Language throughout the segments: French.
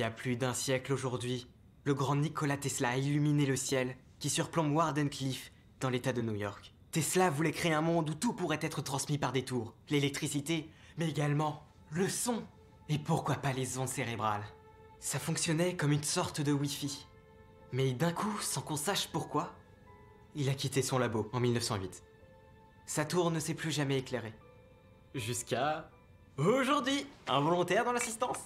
y a plus d'un siècle aujourd'hui, le grand Nikola Tesla a illuminé le ciel qui surplombe Wardenclyffe dans l'état de New York. Tesla voulait créer un monde où tout pourrait être transmis par des tours, l'électricité, mais également le son. Et pourquoi pas les ondes cérébrales? Ça fonctionnait comme une sorte de Wi-Fi. Mais d'un coup, sans qu'on sache pourquoi, il a quitté son labo en 1908. Sa tour ne s'est plus jamais éclairée. Jusqu'à... aujourd'hui, un volontaire dans l'assistance.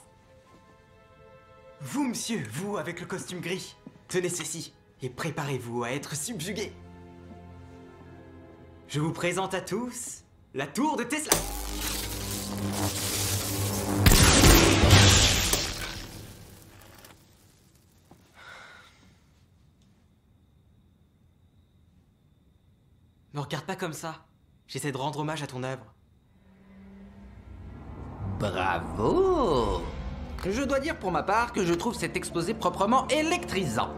Vous, monsieur, vous avec le costume gris, tenez ceci et préparez-vous à être subjugué. Je vous présente à tous la tour de Tesla. Ne regarde pas comme ça. J'essaie de rendre hommage à ton œuvre. Bravo! Je dois dire pour ma part que je trouve cet exposé proprement électrisant.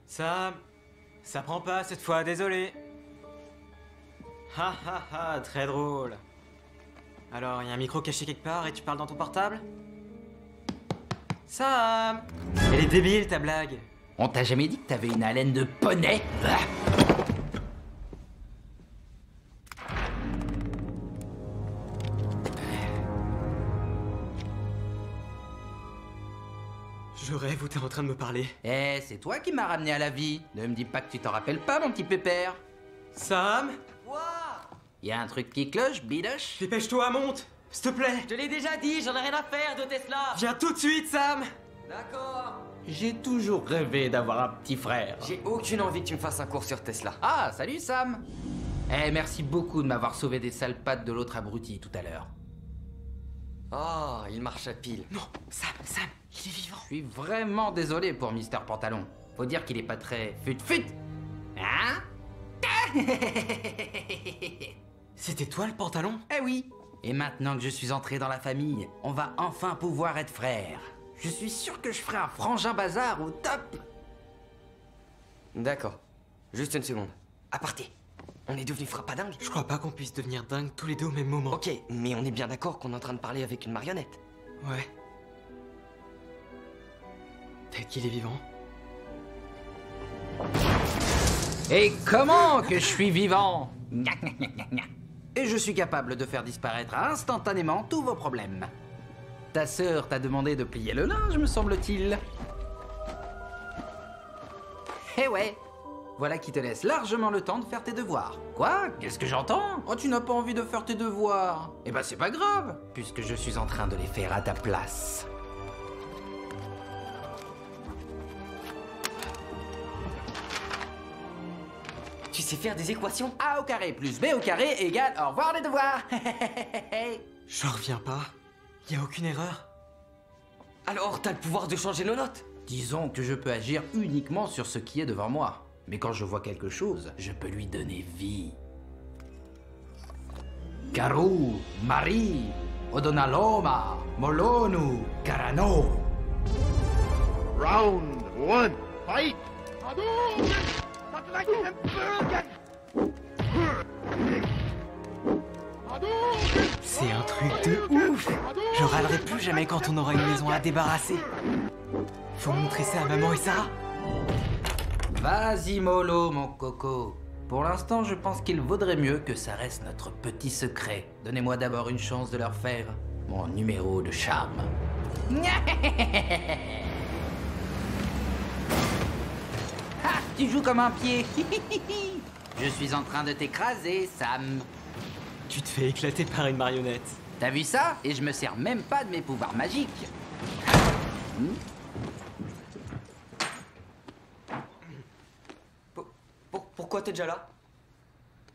Ça prend pas cette fois, désolé. Ha ha ha, très drôle. Alors, il y a un micro caché quelque part et tu parles dans ton portable? Sam! Elle est débile ta blague. On t'a jamais dit que t'avais une haleine de poney? Je rêve où t'es en train de me parler. Eh, c'est toi qui m'as ramené à la vie. Ne me dis pas que tu t'en rappelles pas, mon petit pépère. Sam? Y a un truc qui cloche, bidoche? Dépêche-toi, monte! S'il te plaît! Je te l'ai déjà dit, j'en ai rien à faire de Tesla. Viens tout de suite, Sam! D'accord. J'ai toujours rêvé d'avoir un petit frère. J'ai aucune envie que tu me fasses un cours sur Tesla. Ah, salut Sam. Eh, merci beaucoup de m'avoir sauvé des sales pattes de l'autre abruti tout à l'heure. Oh, il marche à pile. Non, Sam, il est vivant. Je suis vraiment désolé pour Mister Pantalon. Faut dire qu'il est pas très fut-fut. Hein? C'était toi le pantalon? Eh oui. Et maintenant que je suis entré dans la famille, on va enfin pouvoir être frères. Je suis sûr que je ferai un frangin bazar au top. D'accord. Juste une seconde. Aparté. On est devenus frappadingues? Je crois pas qu'on puisse devenir dingue tous les deux au même moment. Ok, mais on est bien d'accord qu'on est en train de parler avec une marionnette. Ouais. Peut-être qu'il est vivant. Et comment que je suis vivant? Et je suis capable de faire disparaître instantanément tous vos problèmes. Ta sœur t'a demandé de plier le linge, me semble-t-il. Eh ouais. Voilà qui te laisse largement le temps de faire tes devoirs. Quoi? Qu'est-ce que j'entends? Oh, tu n'as pas envie de faire tes devoirs. Eh ben, c'est pas grave, puisque je suis en train de les faire à ta place. Tu sais faire des équations? A au carré plus B au carré égale au revoir les devoirs. J'en reviens pas. Y a aucune erreur. Alors, t'as le pouvoir de changer nos notes? Disons que je peux agir uniquement sur ce qui est devant moi. Mais quand je vois quelque chose, je peux lui donner vie. Karu, Marie, Odonaloma, Molonu, Karano. Round one, fight! C'est un truc de ouf. Je râlerai plus jamais quand on aura une maison à débarrasser. Faut montrer ça à maman et Sarah. Vas-y mollo, mon coco. Pour l'instant, je pense qu'il vaudrait mieux que ça reste notre petit secret. Donnez-moi d'abord une chance de leur faire mon numéro de charme. Ah, tu joues comme un pied. Je suis en train de t'écraser, Sam. Tu te fais éclater par une marionnette. T'as vu ça? Et je me sers même pas de mes pouvoirs magiques. Pourquoi t'es déjà là?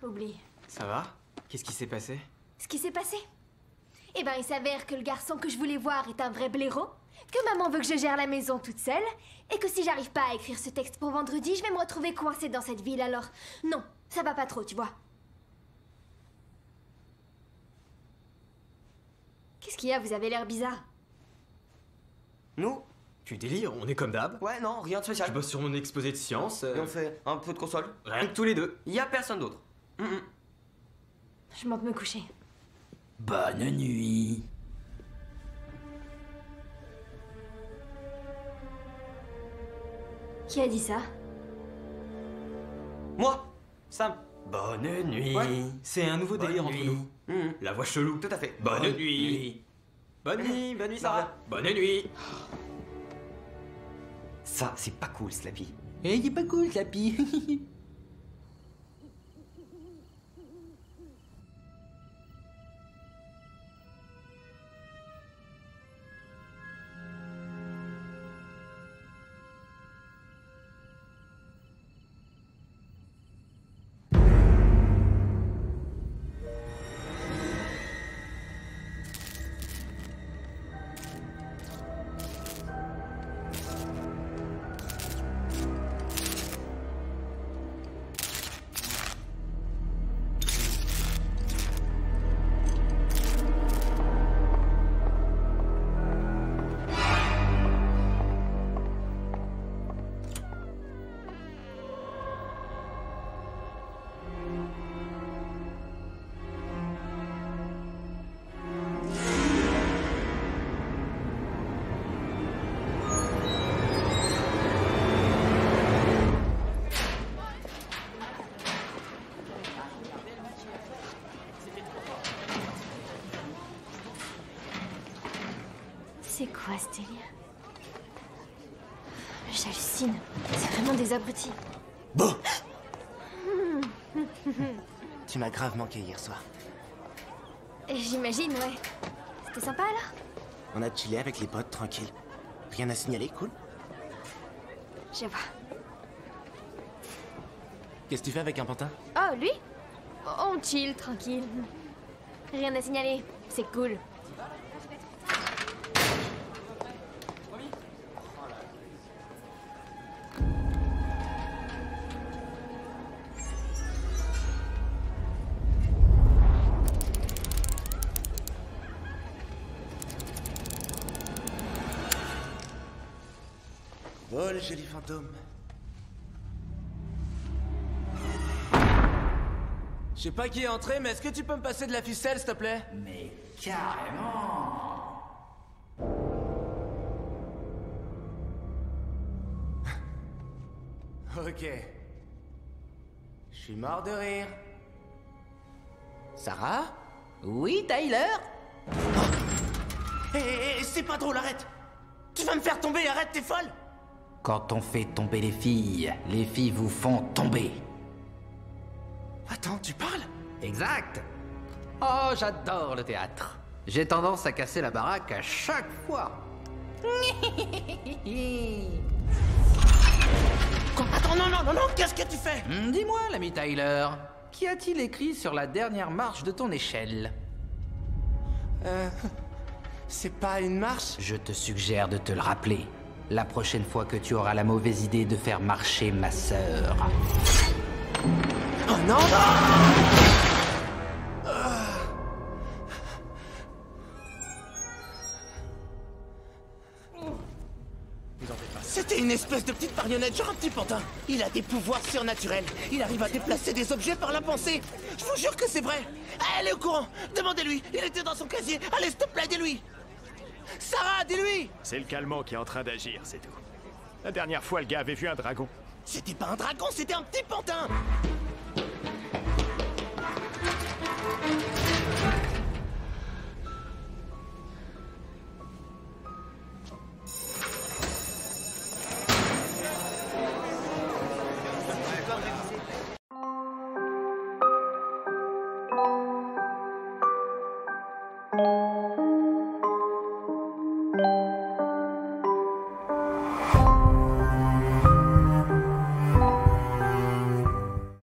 Oublie. Ça va? Qu'est-ce qui s'est passé? Ce qui s'est passé? Eh ben, il s'avère que le garçon que je voulais voir est un vrai blaireau, que maman veut que je gère la maison toute seule, et que si j'arrive pas à écrire ce texte pour vendredi, je vais me retrouver coincée dans cette ville, alors... Non, ça va pas trop, tu vois. Qu'est-ce qu'il y a? Vous avez l'air bizarre. Nous? Tu délires, on est comme d'hab. Ouais, non, rien de spécial. Je bosse sur mon exposé de science. Et on fait un peu de console? Rien que tous les deux. Y a personne d'autre. Je monte me coucher. Bonne nuit. Qui a dit ça? Moi, Sam. Bonne nuit. Ouais, c'est un nouveau délire entre nous. La voix chelou. Tout à fait. Bonne nuit. Bonne nuit, Sarah. Bonne nuit. Ça, c'est pas cool, Slappy. Eh, il est pas cool, Slappy. C'est quoi ce délire? J'hallucine. C'est vraiment des abrutis. Bon. Tu m'as grave manqué hier soir. J'imagine, ouais. C'était sympa alors? On a chillé avec les potes, tranquille. Rien à signaler, cool. Je vois. Qu'est-ce que tu fais avec un pantin? Oh, lui? On chill, tranquille. Rien à signaler. C'est cool. Oh, le joli fantôme. Je sais pas qui est entré, mais est-ce que tu peux me passer de la ficelle, s'il te plaît? Mais carrément. Ok. Je suis mort de rire. Sarah? Oui, Tyler? Hé, c'est pas drôle, arrête! Tu vas me faire tomber, arrête, t'es folle! Quand on fait tomber les filles vous font tomber. Attends, tu parles? Exact. Oh, j'adore le théâtre. J'ai tendance à casser la baraque à chaque fois. Attends, non, qu'est-ce que tu fais? Dis-moi, l'ami Tyler, qu'y a-t-il écrit sur la dernière marche de ton échelle? C'est pas une marche? Je te suggère de te le rappeler. La prochaine fois que tu auras la mauvaise idée de faire marcher ma sœur. Oh non! C'était une espèce de petite marionnette, genre un petit pantin. Il a des pouvoirs surnaturels. Il arrive à déplacer des objets par la pensée. Je vous jure que c'est vrai. Elle est au courant. Demandez-lui. Il était dans son casier. Allez, s'il te plaît, dis-lui. Sarah, dis-lui. C'est le calmant qui est en train d'agir, c'est tout. La dernière fois, le gars avait vu un dragon. C'était pas un dragon, c'était un petit pantin.